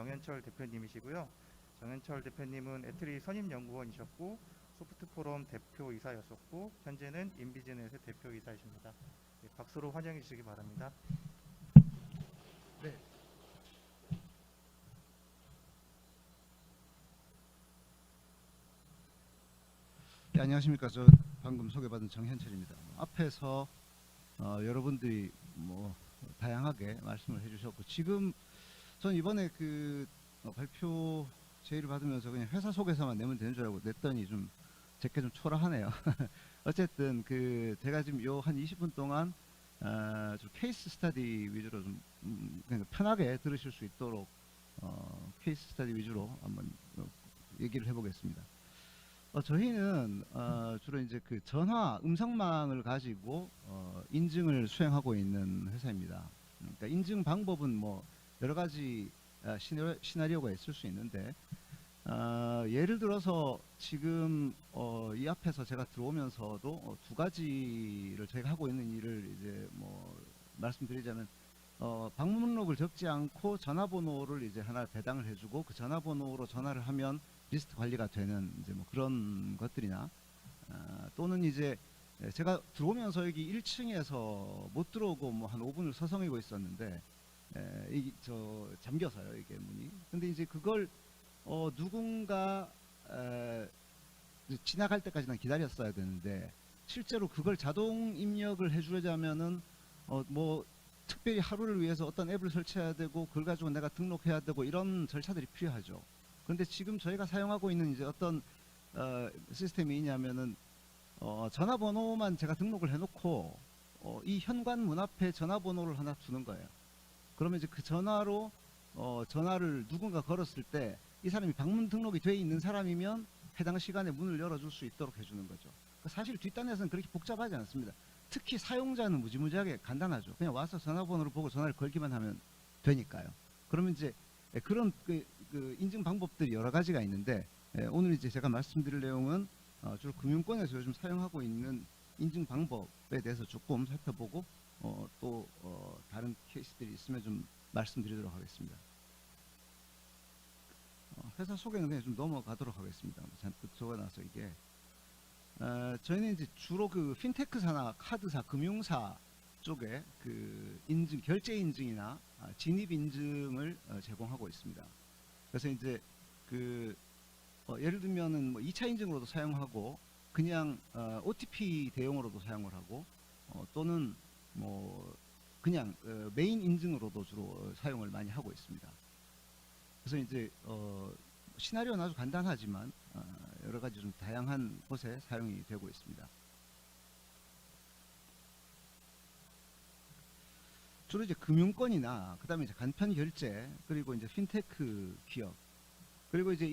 정현철 대표님이시고요. 정현철 대표님은 애트리 선임연구원이셨고 소프트포럼 대표이사였었고 현재는 인비즈넷의 대표이사이십니다. 네, 박수로 환영해 주시기 바랍니다. 네. 네, 안녕하십니까. 저 방금 소개받은 정현철입니다. 앞에서 여러분들이 뭐 다양하게 말씀을 해주셨고, 지금 전 이번에 그 발표 제의를 받으면서 그냥 회사 소개서만 내면 되는 줄 알고 냈더니 좀 제게 좀 초라하네요. 어쨌든 그 제가 지금 요 한 20분 동안 좀 케이스 스터디 위주로 좀 그냥 편하게 들으실 수 있도록 케이스 스터디 위주로 한번 얘기를 해보겠습니다. 저희는 주로 이제 그 전화 음성망을 가지고 인증을 수행하고 있는 회사입니다. 그러니까 인증 방법은 뭐 여러 가지 시나리오가 있을 수 있는데, 예를 들어서 지금 이 앞에서 제가 들어오면서도 두 가지를 저희가 하고 있는 일을 이제 뭐 말씀드리자면, 방문록을 적지 않고 전화번호를 이제 하나 배당을 해주고 그 전화번호로 전화를 하면 리스트 관리가 되는 이제 뭐 그런 것들이나, 또는 이제 제가 들어오면서 여기 1층에서 못 들어오고 뭐 한 5분을 서성이고 있었는데, 이게 잠겨서요, 이게 문이. 근데 이제 그걸 누군가 지나갈 때까지는 기다렸어야 되는데, 실제로 그걸 자동 입력을 해주려면은 뭐 특별히 하루를 위해서 어떤 앱을 설치해야 되고 그걸 가지고 내가 등록해야 되고 이런 절차들이 필요하죠. 그런데 지금 저희가 사용하고 있는 이제 어떤 시스템이 있냐면은, 전화번호만 제가 등록을 해놓고 이 현관 문 앞에 전화번호를 하나 두는 거예요. 그러면 이제 그 전화로 전화를 누군가 걸었을 때 이 사람이 방문 등록이 돼 있는 사람이면 해당 시간에 문을 열어줄 수 있도록 해주는 거죠. 사실 뒷단에서는 그렇게 복잡하지 않습니다. 특히 사용자는 무지무지하게 간단하죠. 그냥 와서 전화번호를 보고 전화를 걸기만 하면 되니까요. 그러면 이제 그런 그 인증 방법들이 여러 가지가 있는데, 오늘 이제 제가 말씀드릴 내용은 주로 금융권에서 요즘 사용하고 있는 인증 방법에 대해서 조금 살펴보고 또 다른 케이스들이 있으면 좀 말씀드리도록 하겠습니다. 회사 소개는 그냥 좀 넘어가도록 하겠습니다. 잔뜩 적어놔서 이게 저희는 이제 주로 그 핀테크사나 카드사, 금융사 쪽에 그 인증, 결제 인증이나 진입 인증을 제공하고 있습니다. 그래서 이제 그 예를 들면은 뭐 2차 인증으로도 사용하고 그냥 OTP 대용으로도 사용을 하고 또는 뭐 그냥 메인 인증으로도 주로 사용을 많이 하고 있습니다. 그래서 이제 시나리오는 아주 간단하지만 여러 가지 좀 다양한 곳에 사용이 되고 있습니다. 주로 이제 금융권이나 그다음에 이제 간편 결제, 그리고 이제 핀테크 기업, 그리고 이제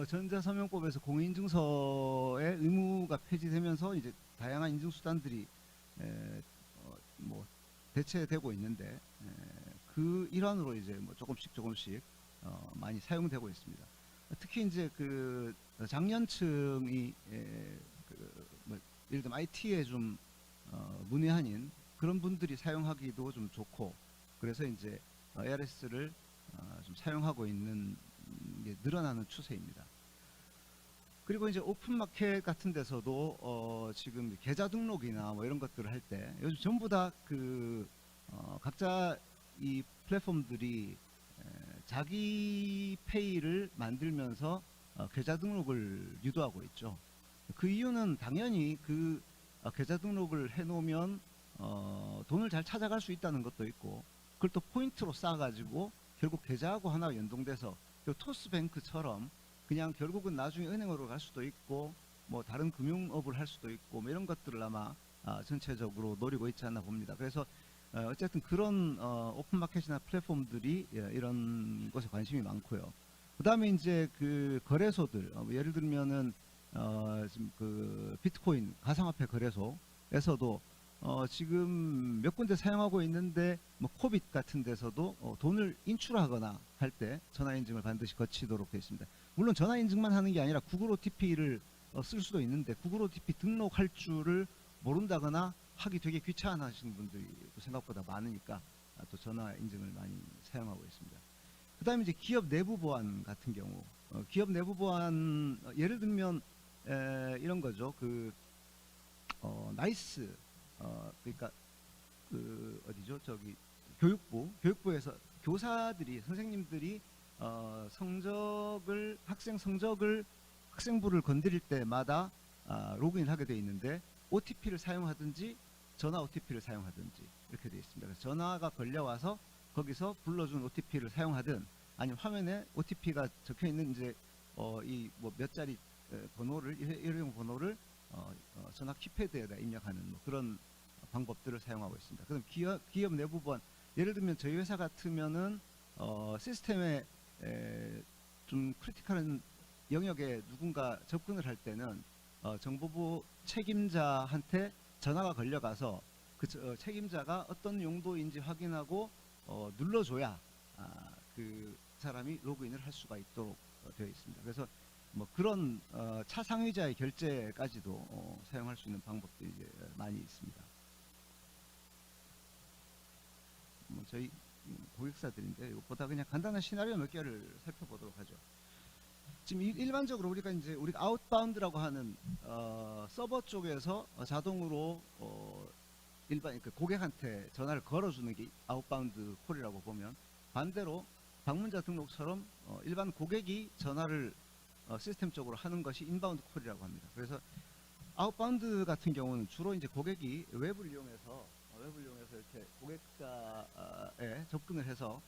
전자서명법에서 공인인증서의 의무가 폐지되면서 이제 다양한 인증 수단들이 뭐 대체되고 있는데, 그 일환으로 이제 뭐 조금씩 많이 사용되고 있습니다. 특히 이제 그 장년층이 뭐 예를 들면 IT에 좀 문외한인 그런 분들이 사용하기도 좀 좋고, 그래서 이제 ARS를 좀 사용하고 있는 게 늘어나는 추세입니다. 그리고 이제 오픈마켓 같은 데서도 지금 계좌 등록이나 뭐 이런 것들을 할 때 요즘 전부 다 그 각자 이 플랫폼들이 자기 페이를 만들면서 계좌 등록을 유도하고 있죠. 그 이유는 당연히 그 계좌 등록을 해놓으면 돈을 잘 찾아갈 수 있다는 것도 있고, 그걸 또 포인트로 쌓아가지고 결국 계좌하고 하나 연동돼서 토스뱅크처럼 그냥 결국은 나중에 은행으로 갈 수도 있고 뭐 다른 금융업을 할 수도 있고 뭐 이런 것들을 아마 전체적으로 노리고 있지 않나 봅니다. 그래서 어쨌든 그런 오픈마켓이나 플랫폼들이 이런 것에 관심이 많고요. 그 다음에 이제 그 거래소들, 예를 들면은 지금 그 비트코인 가상화폐 거래소에서도 지금 몇 군데 사용하고 있는데, 뭐 코빗 같은 데서도 돈을 인출하거나 할 때 전화 인증을 반드시 거치도록 되어 있습니다. 물론 전화 인증만 하는 게 아니라 구글 OTP를 쓸 수도 있는데, 구글 OTP 등록할 줄을 모른다거나 하기 되게 귀찮아하시는 분들이 생각보다 많으니까 또 전화 인증을 많이 사용하고 있습니다. 그다음에 이제 기업 내부 보안 같은 경우, 기업 내부 보안 예를 들면 이런 거죠. 나이스 그러니까 그 어디죠? 저기 교육부에서 교사들이 선생님들이 학생 성적을 학생부를 건드릴 때마다 로그인을 하게 돼 있는데 OTP를 사용하든지 전화 OTP를 사용하든지 이렇게 돼 있습니다. 그래서 전화가 걸려와서 거기서 불러준 OTP를 사용하든 아니면 화면에 OTP가 적혀 있는 이제 이 뭐 몇 자리 번호를 일회용 번호를 전화 키패드에다 입력하는 뭐 그런 방법들을 사용하고 있습니다. 그럼 기업 내부 보안 예를 들면 저희 회사 같으면은 시스템에 좀 크리티컬한 영역에 누군가 접근을 할 때는 정보부 책임자한테 전화가 걸려가서 그 책임자가 어떤 용도인지 확인하고 눌러줘야 그 사람이 로그인을 할 수가 있도록 되어 있습니다. 그래서 뭐 그런 차상위자의 결제까지도 사용할 수 있는 방법들이 이제 많이 있습니다. 뭐 저희 고객사들인데 이것보다 그냥 간단한 시나리오 몇 개를 살펴보도록 하죠. 지금 일반적으로 우리가 아웃바운드라고 하는 서버 쪽에서 자동으로 일반 그 고객한테 전화를 걸어주는 게 아웃바운드 콜이라고 보면, 반대로 방문자 등록처럼 일반 고객이 전화를 시스템 쪽으로 하는 것이 인바운드 콜이라고 합니다. 그래서 아웃바운드 같은 경우는 주로 이제 고객이 웹을 이용해서 이렇게 고객사에 접근을 해서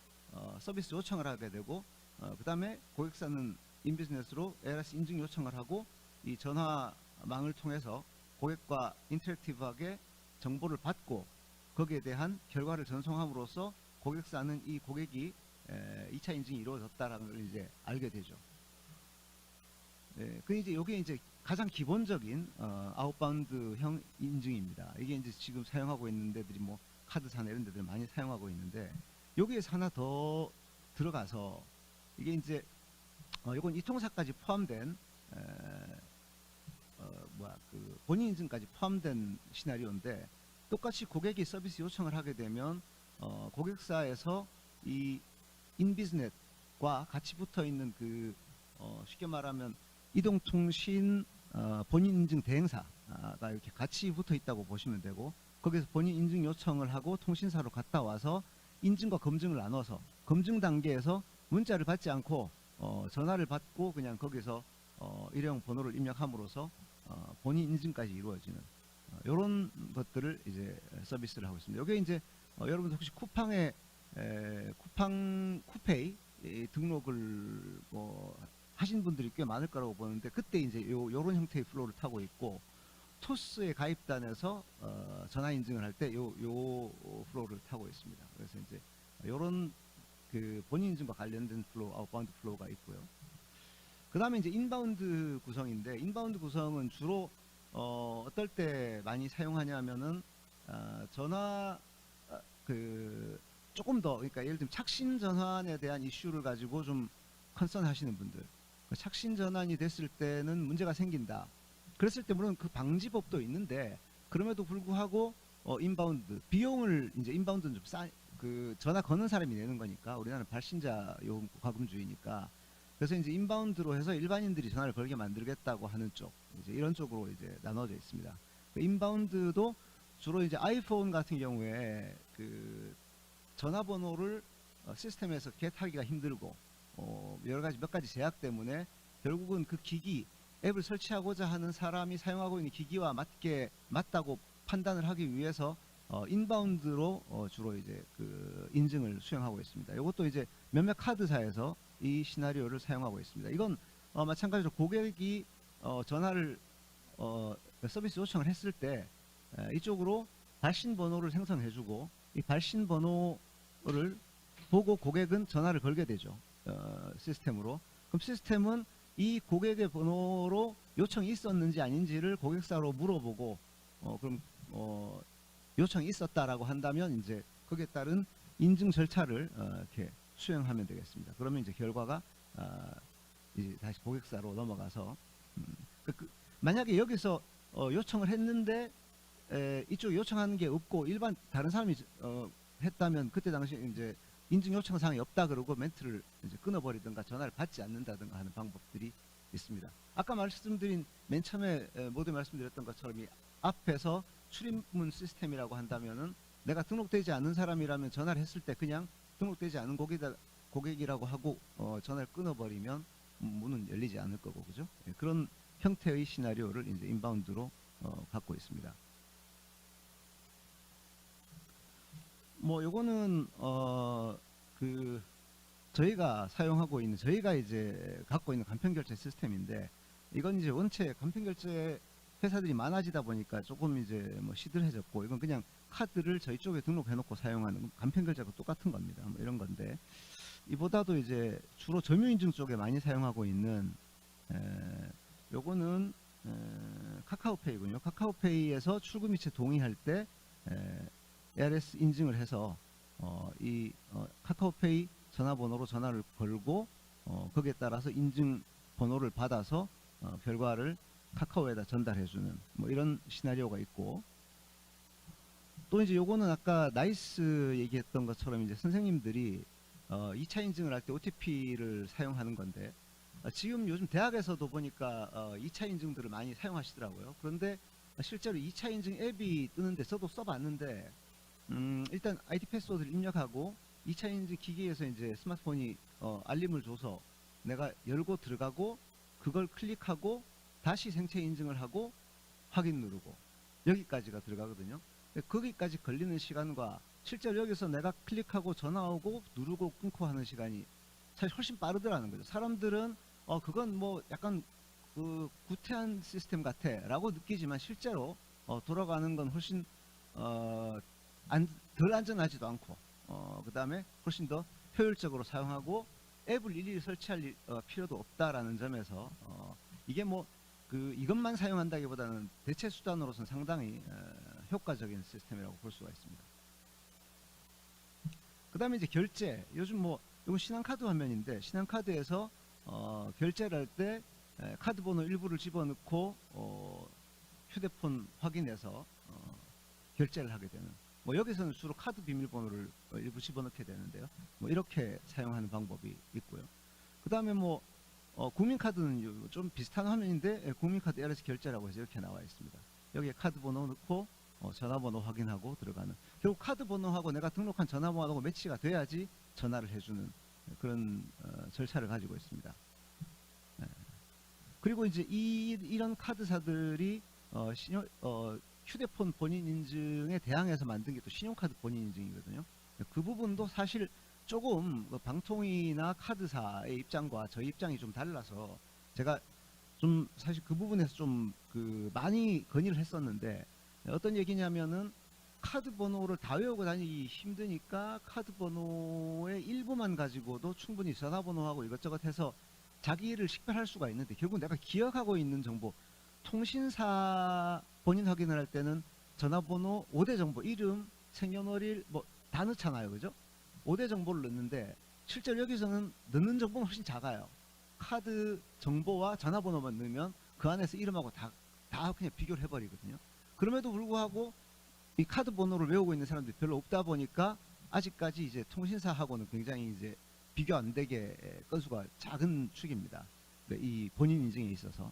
서비스 요청을 하게 되고, 그 다음에 고객사는 인비즈니스로 ARS 인증 요청을 하고 이 전화망을 통해서 고객과 인터랙티브하게 정보를 받고 거기에 대한 결과를 전송함으로써 고객사는 이 고객이 2차 인증이 이루어졌다라는 걸 이제 알게 되죠. 그 이제 이게 이제 가장 기본적인 아웃바운드형 인증입니다. 이게 이제 지금 사용하고 있는 데들이 뭐 카드사나 이런 데들 많이 사용하고 있는데, 여기에서 하나 더 들어가서 이게 이제 이건 이통사까지 포함된 그 본인 인증까지 포함된 시나리오인데, 똑같이 고객이 서비스 요청을 하게 되면 고객사에서 이 인비즈넷과 같이 붙어 있는 그 쉽게 말하면 이동통신 본인 인증 대행사가 이렇게 같이 붙어 있다고 보시면 되고, 거기서 본인 인증 요청을 하고 통신사로 갔다 와서 인증과 검증을 나눠서 검증 단계에서 문자를 받지 않고 전화를 받고 그냥 거기서 일회용 번호를 입력함으로써 본인 인증까지 이루어지는 이런 것들을 이제 서비스를 하고 있습니다. 이게 이제 여러분들 혹시 쿠페이 등록을 뭐 하신 분들이 꽤 많을 거라고 보는데, 그때 이제 요런 형태의 플로우를 타고 있고, 토스에 가입단에서 전화 인증을 할 때 요 플로우를 타고 있습니다. 그래서 이제 요런 그 본인 인증과 관련된 플로우, 아웃바운드 플로우가 있고요. 그 다음에 이제 인바운드 구성인데, 인바운드 구성은 주로 어떨 때 많이 사용하냐면은 전화 조금 더, 그러니까 예를 들면 착신 전환에 대한 이슈를 가지고 좀 컨선 하시는 분들, 착신 전환이 됐을 때는 문제가 생긴다. 그랬을 때 물론 그 방지법도 있는데, 그럼에도 불구하고 인바운드 비용을 이제 인바운드는 좀 그 전화 거는 사람이 내는 거니까, 우리나라는 발신자 요금 과금주의니까. 그래서 이제 인바운드로 해서 일반인들이 전화를 걸게 만들겠다고 하는 쪽, 이제 이런 쪽으로 이제 나눠져 있습니다. 인바운드도 주로 이제 아이폰 같은 경우에 그 전화번호를 시스템에서 겟하기가 힘들고 여러 가지 몇 가지 제약 때문에 결국은 그 기기 앱을 설치하고자 하는 사람이 사용하고 있는 기기와 맞다고 판단을 하기 위해서 인바운드로 주로 이제 그 인증을 수행하고 있습니다. 이것도 이제 몇몇 카드사에서 이 시나리오를 사용하고 있습니다. 이건 마찬가지로 고객이 전화를 서비스 요청을 했을 때 이쪽으로 발신 번호를 생성해주고, 이 발신 번호를 보고 고객은 전화를 걸게 되죠. 시스템으로. 그럼 시스템은 이 고객의 번호로 요청이 있었는지 아닌지를 고객사로 물어보고, 그럼 요청이 있었다라고 한다면 이제 거기에 따른 인증 절차를 이렇게 수행하면 되겠습니다. 그러면 이제 결과가 이제 다시 고객사로 넘어가서 만약에 여기서 요청을 했는데 이쪽 요청하는 게 없고 일반 다른 사람이 했다면, 그때 당시 이제 인증 요청 사항이 없다 그러고 멘트를 이제 끊어버리든가 전화를 받지 않는다든가 하는 방법들이 있습니다. 아까 말씀드린 맨 처음에 모두 말씀드렸던 것처럼 이 앞에서 출입문 시스템이라고 한다면은 내가 등록되지 않은 사람이라면 전화를 했을 때 그냥 등록되지 않은 고객이라고 하고 전화를 끊어버리면 문은 열리지 않을 거고, 그죠? 예, 그런 형태의 시나리오를 이제 인바운드로 갖고 있습니다. 뭐 요거는 그 저희가 사용하고 있는, 저희가 이제 갖고 있는 간편결제 시스템인데, 이건 이제 원체 간편결제 회사들이 많아지다 보니까 조금 이제 뭐 시들해졌고, 이건 그냥 카드를 저희 쪽에 등록해놓고 사용하는 간편결제가 똑같은 겁니다. 뭐 이런 건데, 이보다도 이제 주로 점유인증 쪽에 많이 사용하고 있는 요거는 카카오페이군요. 카카오페이에서 출금이체 동의할 때 ARS 인증을 해서 카카오페이 전화번호로 전화를 걸고 거기에 따라서 인증 번호를 받아서 결과를 카카오에다 전달해주는 뭐 이런 시나리오가 있고, 또 이제 요거는 아까 나이스 얘기했던 것처럼 이제 선생님들이 2차 인증을 할 때 OTP를 사용하는 건데, 지금 요즘 대학에서도 보니까 2차 인증들을 많이 사용하시더라고요. 그런데 실제로 2차 인증 앱이 뜨는데 저도 써봤는데, 일단 ID 패스워드를 입력하고 2차 인증 기기에서 이제 스마트폰이 알림을 줘서 내가 열고 들어가고 그걸 클릭하고 다시 생체 인증을 하고 확인 누르고 여기까지가 들어가거든요. 거기까지 걸리는 시간과 실제로 여기서 내가 클릭하고 전화 오고 누르고 끊고 하는 시간이 사실 훨씬 빠르더라는 거죠. 사람들은 그건 뭐 약간 그 구태한 시스템 같아 라고 느끼지만, 실제로 돌아가는 건 훨씬 덜 안전하지도 않고 그 다음에 훨씬 더 효율적으로 사용하고 앱을 일일이 설치할 필요도 없다라는 점에서 이게 뭐 이것만 사용한다기보다는 대체 수단으로서는 상당히 효과적인 시스템이라고 볼 수가 있습니다. 그 다음에 이제 결제, 요즘 뭐 이건 신한카드 화면인데, 신한카드에서 결제를 할 때 카드 번호 일부를 집어넣고 휴대폰 확인해서 결제를 하게 되는, 뭐 여기서는 주로 카드 비밀번호를 일부 집어넣게 되는데요. 뭐 이렇게 사용하는 방법이 있고요. 그 다음에 뭐 국민카드는 좀 비슷한 화면인데, 국민카드 ARS 결제라고 해서 이렇게 나와 있습니다. 여기에 카드 번호 넣고 전화번호 확인하고 들어가는, 결국 카드 번호하고 내가 등록한 전화번호하고 매치가 돼야지 전화를 해주는 그런 절차를 가지고 있습니다. 그리고 이제 이런 카드사들이 휴대폰 본인 인증에 대항해서 만든 게 또 신용카드 본인 인증이거든요. 그 부분도 사실 조금 방통위나 카드사의 입장과 저희 입장이 좀 달라서 제가 좀 사실 그 부분에서 좀 많이 건의를 했었는데, 어떤 얘기냐면은 카드 번호를 다 외우고 다니기 힘드니까 카드 번호의 일부만 가지고도 충분히 전화번호하고 이것저것 해서 자기 일을 식별할 수가 있는데, 결국 내가 기억하고 있는 정보, 통신사 본인 확인을 할 때는 전화번호, 5대 정보, 이름, 생년월일 뭐 다 넣잖아요, 그죠? 5대 정보를 넣는데 실제로 여기서는 넣는 정보는 훨씬 작아요. 카드 정보와 전화번호만 넣으면 그 안에서 이름하고 다 그냥 비교를 해버리거든요. 그럼에도 불구하고 이 카드 번호를 외우고 있는 사람들이 별로 없다 보니까 아직까지 이제 통신사하고는 굉장히 이제 비교 안 되게 건수가 작은 축입니다. 이 본인 인증에 있어서.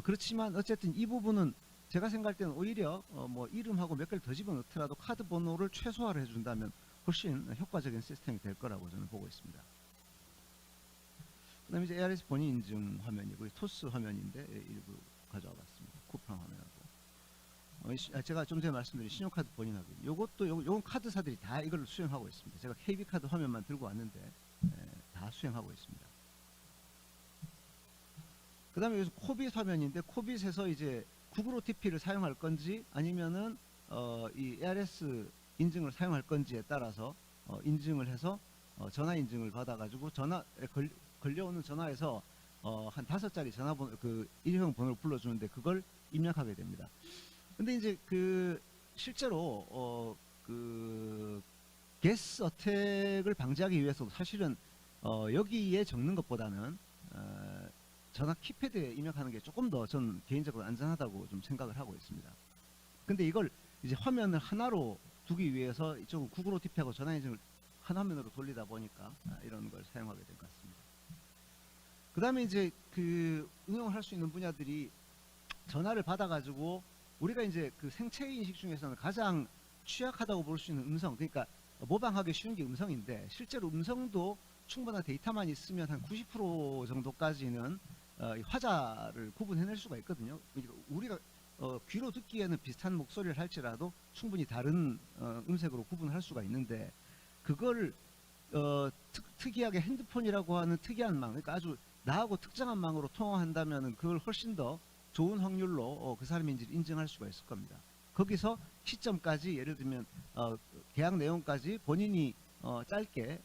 그렇지만 어쨌든 이 부분은 제가 생각할 때는 오히려 뭐 이름하고 몇 개를 더 집어넣더라도 카드 번호를 최소화를 해준다면 훨씬 효과적인 시스템이 될 거라고 저는 보고 있습니다. 그 다음에 이제 ARS 본인 인증 화면이고, 토스 화면인데 일부 가져와 봤습니다. 쿠팡 화면하고. 제가 좀 전에 말씀드린 신용카드 본인 확인, 요것도 요건 카드사들이 다 이걸 수행하고 있습니다. 제가 KB카드 화면만 들고 왔는데 다 수행하고 있습니다. 그 다음에 여기서 코빗 화면인데, 코빗에서 이제 구글 OTP를 사용할 건지 아니면은 이 ARS 인증을 사용할 건지에 따라서 인증을 해서 전화 인증을 받아가지고 전화에 걸려오는 전화에서 한 5자리 전화번호, 일회용 번호를 불러주는데 그걸 입력하게 됩니다. 근데 이제 실제로 게스 어택을 방지하기 위해서 사실은 여기에 적는 것보다는 전화 키패드에 입력하는 게 조금 더 전 개인적으로 안전하다고 좀 생각을 하고 있습니다. 근데 이걸 이제 화면을 하나로 두기 위해서 이쪽은 구글 OTP하고 전화 인증을 한 화면으로 돌리다 보니까 이런 걸 사용하게 된 것 같습니다. 그 다음에 이제 그 응용을 할 수 있는 분야들이 전화를 받아가지고 우리가 이제 그 생체 인식 중에서는 가장 취약하다고 볼 수 있는 음성, 그러니까 모방하기 쉬운 게 음성인데 실제로 음성도 충분한 데이터만 있으면 한 90% 정도까지는 이 화자를 구분해낼 수가 있거든요. 그러니까 우리가 귀로 듣기에는 비슷한 목소리를 할지라도 충분히 다른 음색으로 구분할 수가 있는데 그걸 특이하게 핸드폰이라고 하는 특이한 망, 그러니까 아주 나하고 특정한 망으로 통화한다면은 그걸 훨씬 더 좋은 확률로 그 사람인지를 인증할 수가 있을 겁니다. 거기서 시점까지 예를 들면 계약 내용까지 본인이 짧게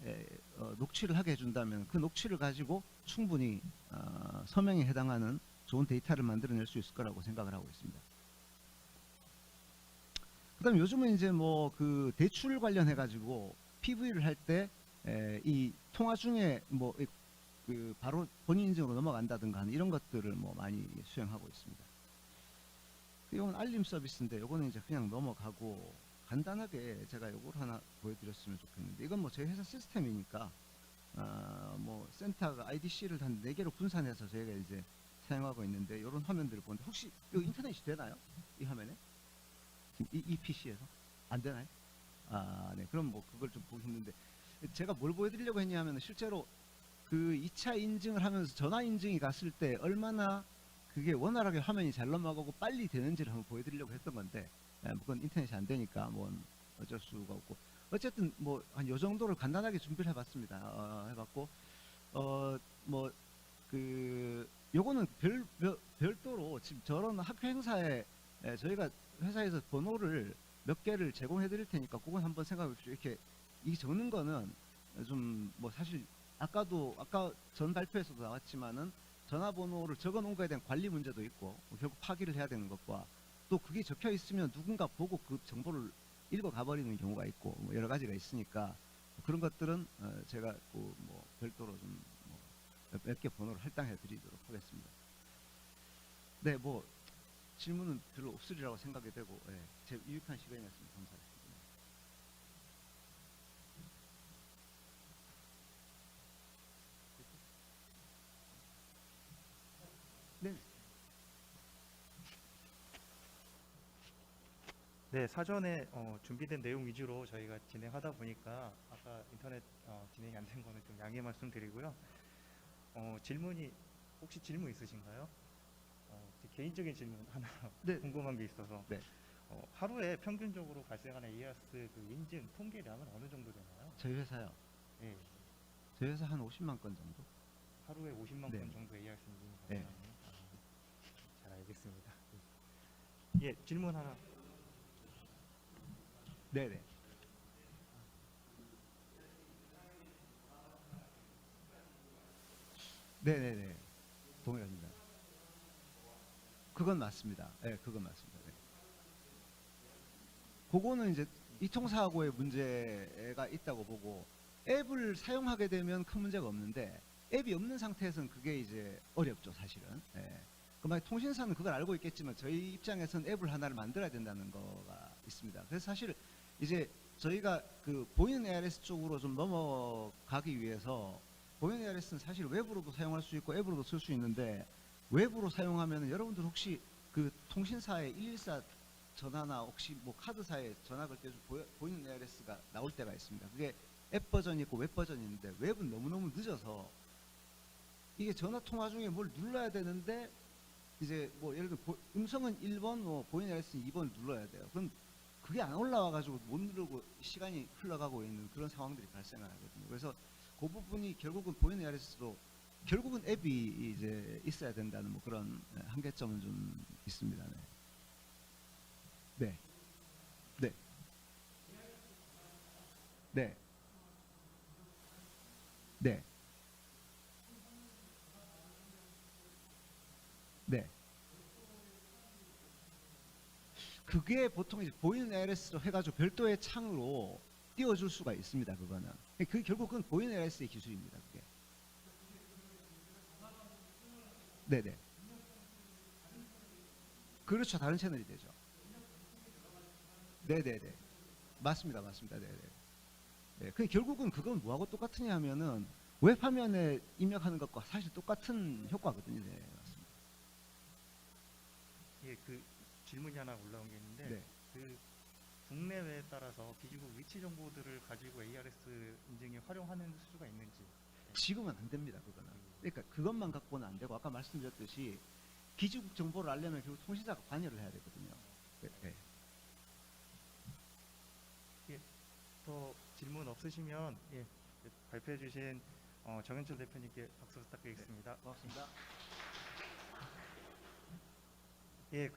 녹취를 하게 해준다면 그 녹취를 가지고 충분히 서명에 해당하는 좋은 데이터를 만들어낼 수 있을 거라고 생각을 하고 있습니다. 그다음 요즘은 이제 뭐 그 대출 관련해 가지고 PV를 할 때 이 통화 중에 뭐 그 바로 본인 인증으로 넘어간다든가 하는 이런 것들을 뭐 많이 수행하고 있습니다. 이건 알림 서비스인데 요거는 이제 그냥 넘어가고 간단하게 제가 요걸 하나 보여드렸으면 좋겠는데 이건 뭐 저희 회사 시스템이니까 뭐 센터가 IDC를 한 4개로 분산해서 저희가 이제 사용하고 있는데 이런 화면들을 보는데 혹시 이 인터넷이 되나요? 이 화면에? 지금 이 PC에서? 안 되나요? 네. 그럼 뭐 그걸 좀 보기 힘든데 제가 뭘 보여드리려고 했냐면 실제로 그 2차 인증을 하면서 전화 인증이 갔을 때 얼마나 그게 원활하게 화면이 잘 넘어가고 빨리 되는지를 한번 보여드리려고 했던 건데 그건 인터넷이 안 되니까 뭐 어쩔 수가 없고 어쨌든 뭐 한 요 정도를 간단하게 준비를 해봤습니다. 해봤고 뭐 그 요거는 별도로 지금 저런 학교 행사에 저희가 회사에서 번호를 몇 개를 제공해 드릴 테니까 그건 한번 생각해 보십시오. 이렇게 이 적는 거는 좀 뭐 사실 아까 전 발표에서도 나왔지만은 전화번호를 적어 놓은 거에 대한 관리 문제도 있고 결국 파기를 해야 되는 것과 또 그게 적혀 있으면 누군가 보고 그 정보를 읽어 가버리는 경우가 있고 뭐 여러 가지가 있으니까 그런 것들은 제가 뭐 별도로 좀 몇 개 번호를 할당해 드리도록 하겠습니다. 네, 뭐 질문은 별로 없으리라고 생각이 되고 제 유익한 시간이었습니다. 감사합니다. 네. 네, 사전에 준비된 내용 위주로 저희가 진행하다 보니까 아까 인터넷 진행이 안 된 거는 좀 양해 말씀드리고요. 질문이 혹시 질문 있으신가요? 제 개인적인 질문 하나 네. 궁금한 게 있어서 네. 하루에 평균적으로 발생하는 ARS 그 인증 통계량은 어느 정도 되나요? 저희 회사요. 네, 저희 회사 한 50만 건 정도? 하루에 50만 네. 건 정도 ARS 인증이 네. 발생하네요. 잘 알겠습니다. 예, 질문 하나. 네, 네. 네, 네, 네. 동의합니다. 그건 맞습니다. 네, 그건 맞습니다. 네. 그거는 이제 이통사고의 문제가 있다고 보고 앱을 사용하게 되면 큰 문제가 없는데 앱이 없는 상태에서는 그게 이제 어렵죠, 사실은. 예. 그만 통신사는 그걸 알고 있겠지만 저희 입장에서는 앱을 하나를 만들어야 된다는 거가 있습니다. 그래서 사실 이제 저희가 그 보이는 ARS 쪽으로 좀 넘어가기 위해서 보이는 ARS는 사실 웹으로도 사용할 수 있고 앱으로도 쓸 수 있는데 웹으로 사용하면 여러분들 혹시 그 통신사의 114 전화나 혹시 뭐 카드사에 전화 걸 때 보이는 ARS가 나올 때가 있습니다. 그게 앱 버전이 있고 웹 버전이 있는데 웹은 너무너무 늦어서 이게 전화 통화 중에 뭘 눌러야 되는데 이제 뭐 예를 들어 음성은 1번, 뭐 보이는 ARS는 2번 눌러야 돼요. 그럼 그게 안 올라와 가지고 못 누르고 시간이 흘러가고 있는 그런 상황들이 발생하거든요. 그래서 그 부분이 결국은 보이는 ARS로 결국은 앱이 이제 있어야 된다는 뭐 그런 한계점은 좀 있습니다. 네. 네. 네. 네. 네. 네. 그게 보통 이제 보이는 ARS로 해가지고 별도의 창으로 띄워줄 수가 있습니다. 그거는. 그 결국은 보이는 ARS의 기술입니다. 그게. 네네. 그렇죠. 다른 채널이 되죠. 네네네. 맞습니다. 맞습니다. 네네. 예, 그 결국은 그건 뭐하고 똑같으냐 하면은 웹 화면에 입력하는 것과 사실 똑같은 효과거든요. 네, 맞습니다. 예, 그 질문이 하나 올라온 게 있는데 네. 그 국내외에 따라서 기지국 위치 정보들을 가지고 ARS 인증에 활용하는 수가 있는지. 지금은 안 됩니다. 그거는. 그러니까 그것만 갖고는 안 되고 아까 말씀드렸듯이 기지국 정보를 알려면 결국 통신사가 관여를 해야 되거든요. 예, 예. 예, 더 질문 없으시면 예, 발표해 주신 정현철 대표님께 박수 부탁드리겠습니다. 고맙습니다. 예,